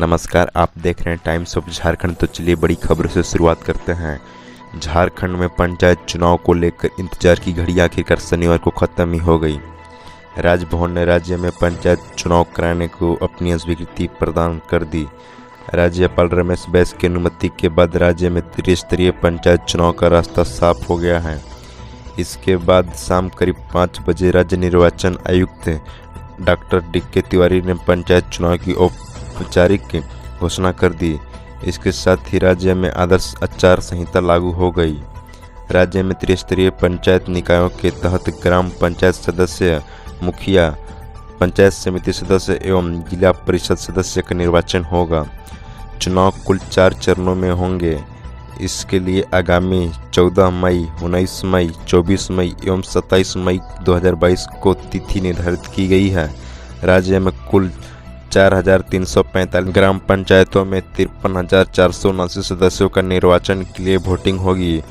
नमस्कार, आप देख रहे हैं टाइम्स ऑफ झारखंड। तो चलिए बड़ी खबरों से शुरुआत करते हैं। झारखंड में पंचायत चुनाव को लेकर इंतजार की घड़ी आखिरकार शनिवार को खत्म ही हो गई। राजभवन ने राज्य में पंचायत चुनाव कराने को अपनी स्वीकृति प्रदान कर दी। राज्यपाल रमेश बैस की अनुमति के बाद राज्य में त्रिस्तरीय पंचायत चुनाव का रास्ता साफ हो गया है। इसके बाद शाम करीब 5 बजे राज्य निर्वाचन आयुक्त डॉक्टर डी.के. तिवारी ने पंचायत चुनाव की औपचारिक घोषणा कर दी। इसके साथ ही राज्य में आदर्श आचार संहिता लागू हो गई। राज्य में त्रिस्तरीय पंचायत निकायों के तहत ग्राम पंचायत सदस्य, मुखिया, पंचायत समिति सदस्य एवं जिला परिषद सदस्य का निर्वाचन होगा। चुनाव कुल 4 चरणों में होंगे। इसके लिए आगामी 14 मई, 19 मई, 24 मई एवं 27 मई 2022 को तिथि निर्धारित की गई है। राज्य में कुल 4,345 ग्राम पंचायतों में 53,479 सदस्यों का निर्वाचन के लिए वोटिंग होगी।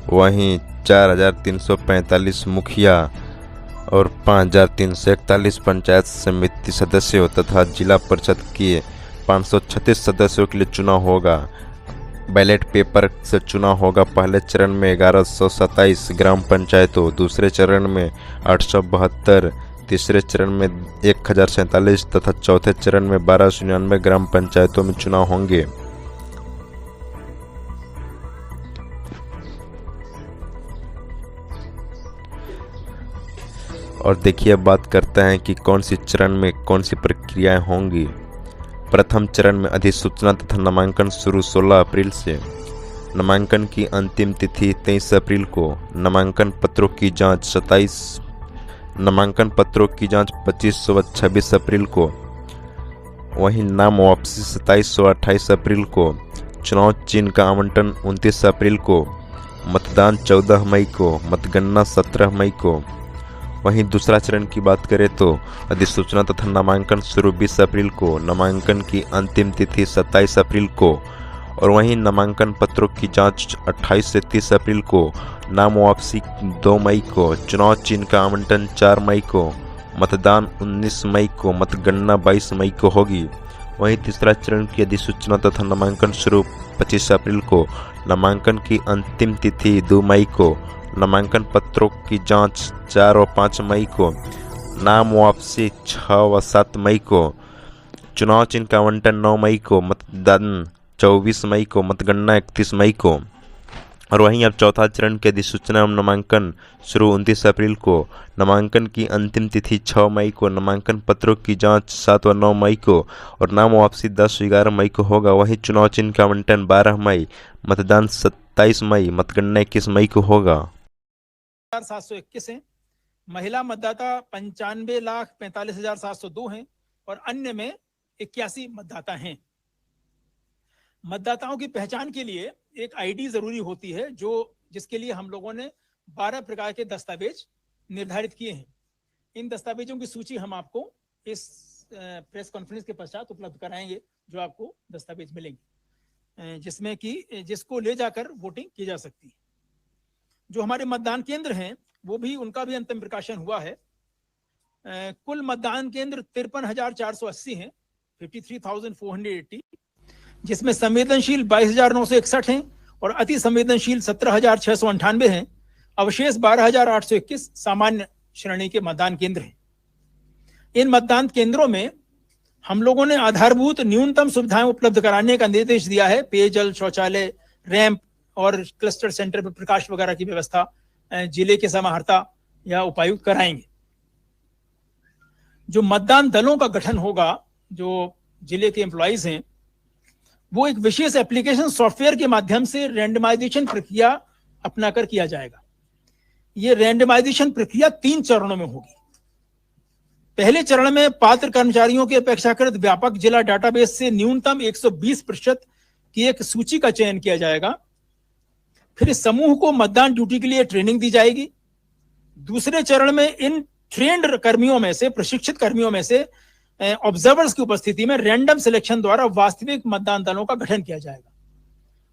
वहीं 4,345 मुखिया और 5,341 पंचायत समिति सदस्यों तथा जिला परिषद के 536 सदस्यों के लिए चुनाव होगा। बैलेट पेपर से चुनाव होगा। पहले चरण में 1127 ग्राम पंचायतों, दूसरे चरण में 872, तीसरे चरण में 1047 तथा चौथे चरण में 1299 ग्राम पंचायतों में चुनाव होंगे। और देखिए, अब बात करते हैं कि कौन सी चरण में कौन सी प्रक्रियाएं होंगी। प्रथम चरण में अधिसूचना तथा नामांकन शुरू 16 अप्रैल से। नामांकन की अंतिम तिथि 23 अप्रैल को। नामांकन पत्रों की जांच 25 व 26 अप्रैल को। वहीं नाम वापसी 27 व 28 अप्रैल को। चुनाव चिन्ह का आवंटन 29 अप्रैल को। मतदान 14 मई को। मतगणना 17 मई को। वहीं दूसरा चरण की बात करें तो अधिसूचना तथा नामांकन शुरू 20 अप्रैल को। नामांकन की अंतिम तिथि 27 अप्रैल को। और वहीं नामांकन पत्रों की जांच 28 से 30 अप्रैल को। नाम वापसी 2 मई को। चुनाव चिन्ह का आवंटन 4 मई को। मतदान 19 मई को। मतगणना 22 मई को होगी। वहीं तीसरा चरण की अधिसूचना तथा नामांकन शुरू 25 अप्रैल को। नामांकन की अंतिम तिथि 2 मई को। नामांकन पत्रों की जांच 4 और 5 मई को। नाम वापसी 6 व 7 मई को। चुनाव चिन्ह का आवंटन 9 मई को। मतदान 24 मई को। मतगणना 31 मई को। और वहीं अब चौथा चरण के अधिसूचना एवं नामांकन शुरू 29 अप्रैल को। नामांकन की अंतिम तिथि 6 मई को। नामांकन पत्रों की जांच 7 व 9 मई को। और नाम वापसी 10 व 11 मई को होगा। वहीं चुनाव चिन्ह का आवंटन 12 मई। मतदान 27 मई। मतगणना 21 मई को होगा। 721 हैं। महिला मतदाता 95,45,702 हैं और अन्य में 81 मतदाता हैं। मतदाताओं की पहचान के लिए एक आईडी जरूरी होती है, जिसके लिए हम लोगों ने 12 प्रकार के दस्तावेज निर्धारित किए हैं। इन दस्तावेजों की सूची हम आपको इस प्रेस कॉन्फ्रेंस के पश्चात उपलब्ध कराएंगे, जो आपको दस्तावेज मिलेंगे, जिसमें कि जिसको ले जाकर वोटिंग की जा सकती है। जो हमारे मतदान केंद्र हैं उनका भी अंतिम प्रकाशन हुआ है। कुल मतदान केंद्र 53,480 हैं, 53,480, जिसमें संवेदनशील 22,961 हैं और अति संवेदनशील 17,698 हैं। अवशेष 12,821 सामान्य श्रेणी के मतदान केंद्र हैं। इन मतदान केंद्रों में हम लोगों ने आधारभूत न्यूनतम सुविधाएं उपलब्ध कराने का निर्देश दिया है। पेयजल, शौचालय, रैंप और क्लस्टर सेंटर पर प्रकाश वगैरह की व्यवस्था जिले के समाहर्ता या उपायुक्त कराएंगे। जो मतदान दलों का गठन होगा, जो जिले के एम्प्लॉइज हैं, वो एक विशेष एप्लीकेशन सॉफ्टवेयर के माध्यम से रैंडमाइजेशन प्रक्रिया अपनाकर किया जाएगा। ये रैंडमाइजेशन प्रक्रिया 3 चरणों में होगी। पहले चरण में पात्र कर्मचारियों के अपेक्षाकृत व्यापक जिला डाटाबेस से न्यूनतम 120% की एक सूची का चयन किया जाएगा। फिर इस समूह को मतदान ड्यूटी के लिए ट्रेनिंग दी जाएगी। दूसरे चरण में इन ट्रेंड कर्मियों में से, प्रशिक्षित कर्मियों में से ऑब्जर्वर्स की उपस्थिति में रैंडम सिलेक्शन द्वारा वास्तविक मतदान दलों का गठन किया जाएगा।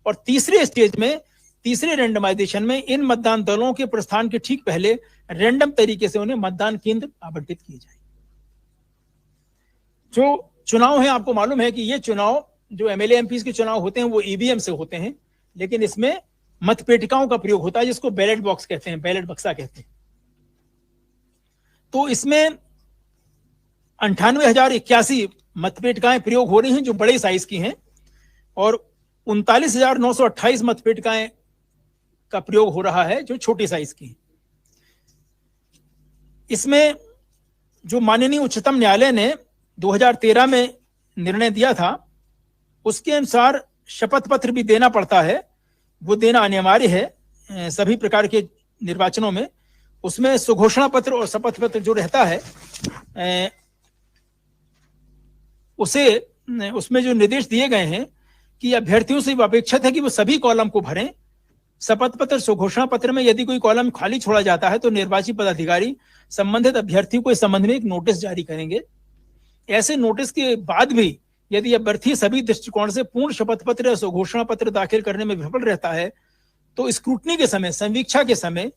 और तीसरे स्टेज में, तीसरे रैंडमाइजेशन में इन मतदान दलों के प्रस्थान के ठीक पहले रैंडम तरीके से उन्हें मतदान केंद्र आवंटित किए जाएंगे। जो चुनाव है, आपको मालूम है कि ये चुनाव जो एमएलए एमपी के चुनाव होते हैं वो ईवीएम से होते हैं, लेकिन इसमें मतपेटिकाओं का प्रयोग होता है, जिसको बैलेट बॉक्स कहते हैं, बैलेट बक्सा कहते हैं। तो इसमें 98,081 मतपेटिकाएं प्रयोग हो रही हैं जो बड़े साइज की हैं, और 39,928 मतपेटिकाएं का प्रयोग हो रहा है जो छोटी साइज की हैं। इसमें जो माननीय उच्चतम न्यायालय ने 2013 में निर्णय दिया था, उसके अनुसार शपथ पत्र भी देना पड़ता है, वो देना अनिवार्य है सभी प्रकार के निर्वाचनों में। उसमें सुघोषणा पत्र और शपथ पत्र जो रहता है उसमें जो निर्देश दिए गए हैं कि अभ्यर्थियों से अपेक्षित है कि वो सभी कॉलम को भरें। शपथ पत्र सुघोषणा पत्र में यदि कोई कॉलम खाली छोड़ा जाता है तो निर्वाची पदाधिकारी संबंधित अभ्यर्थियों को इस संबंध में एक नोटिस जारी करेंगे। ऐसे नोटिस के बाद भी यदि अभ्यर्थी सभी दृष्टिकोण से पूर्ण शपथ पत्र या सुघोषणा पत्र दाखिल करने में विफल रहता है तो स्क्रूटनी के समय, समीक्षा के समय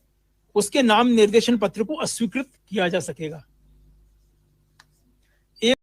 उसके नाम निर्देशन पत्र को अस्वीकृत किया जा सकेगा।